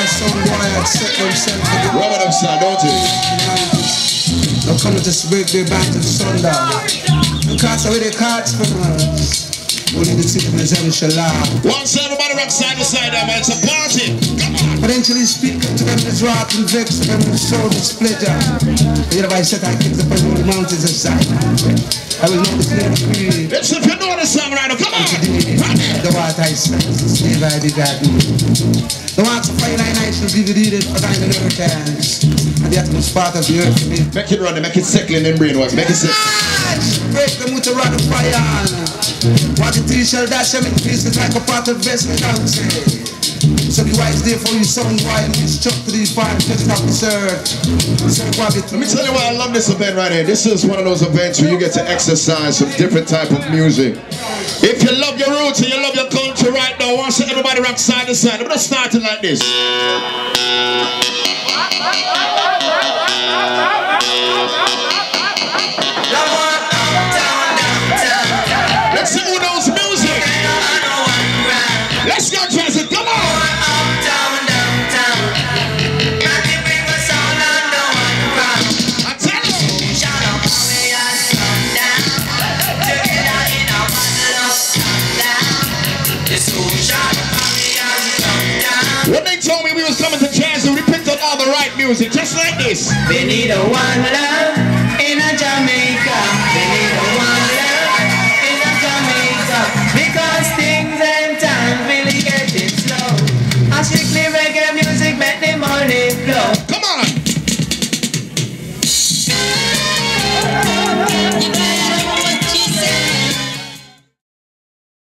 some boy had set themselves to the Rub it upside, don't you? Now come to break their back to sundown. Because of the cards from us. Only the citizens shall laugh. Once everybody rock side to side, man, it's a party. Come on. Potentially speak to them is wrath and vex to them is soul is pleasure. Everybody said I kick the person on the mountains of sight. I will know the slave free. Let's if you know the song right now, come on. The water I spent, slave I begotten. The ones of fire I shall be divided for thine inheritance. And the utmost part of the earth for me. Make it run, make it sickle and brainwash, make it sick. Break them with a rod of fire. What the tree shall dash them in pieces like a pot of vessel country. So the wise therefore you son why and you chuck to the fire touching up this earth. So let me tell you why I love this event right here. This is one of those events where you get to exercise some different type of music. If you love your roots and you love your country right now, I want to see everybody rock side to side. I'm gonna start it like this. Let's see who knows music. Let's go, Jazzy, come on. I tell you. When they told me we was coming to Jazzy, we picked up all the right music, just like this. We need a one love in a Jamaica.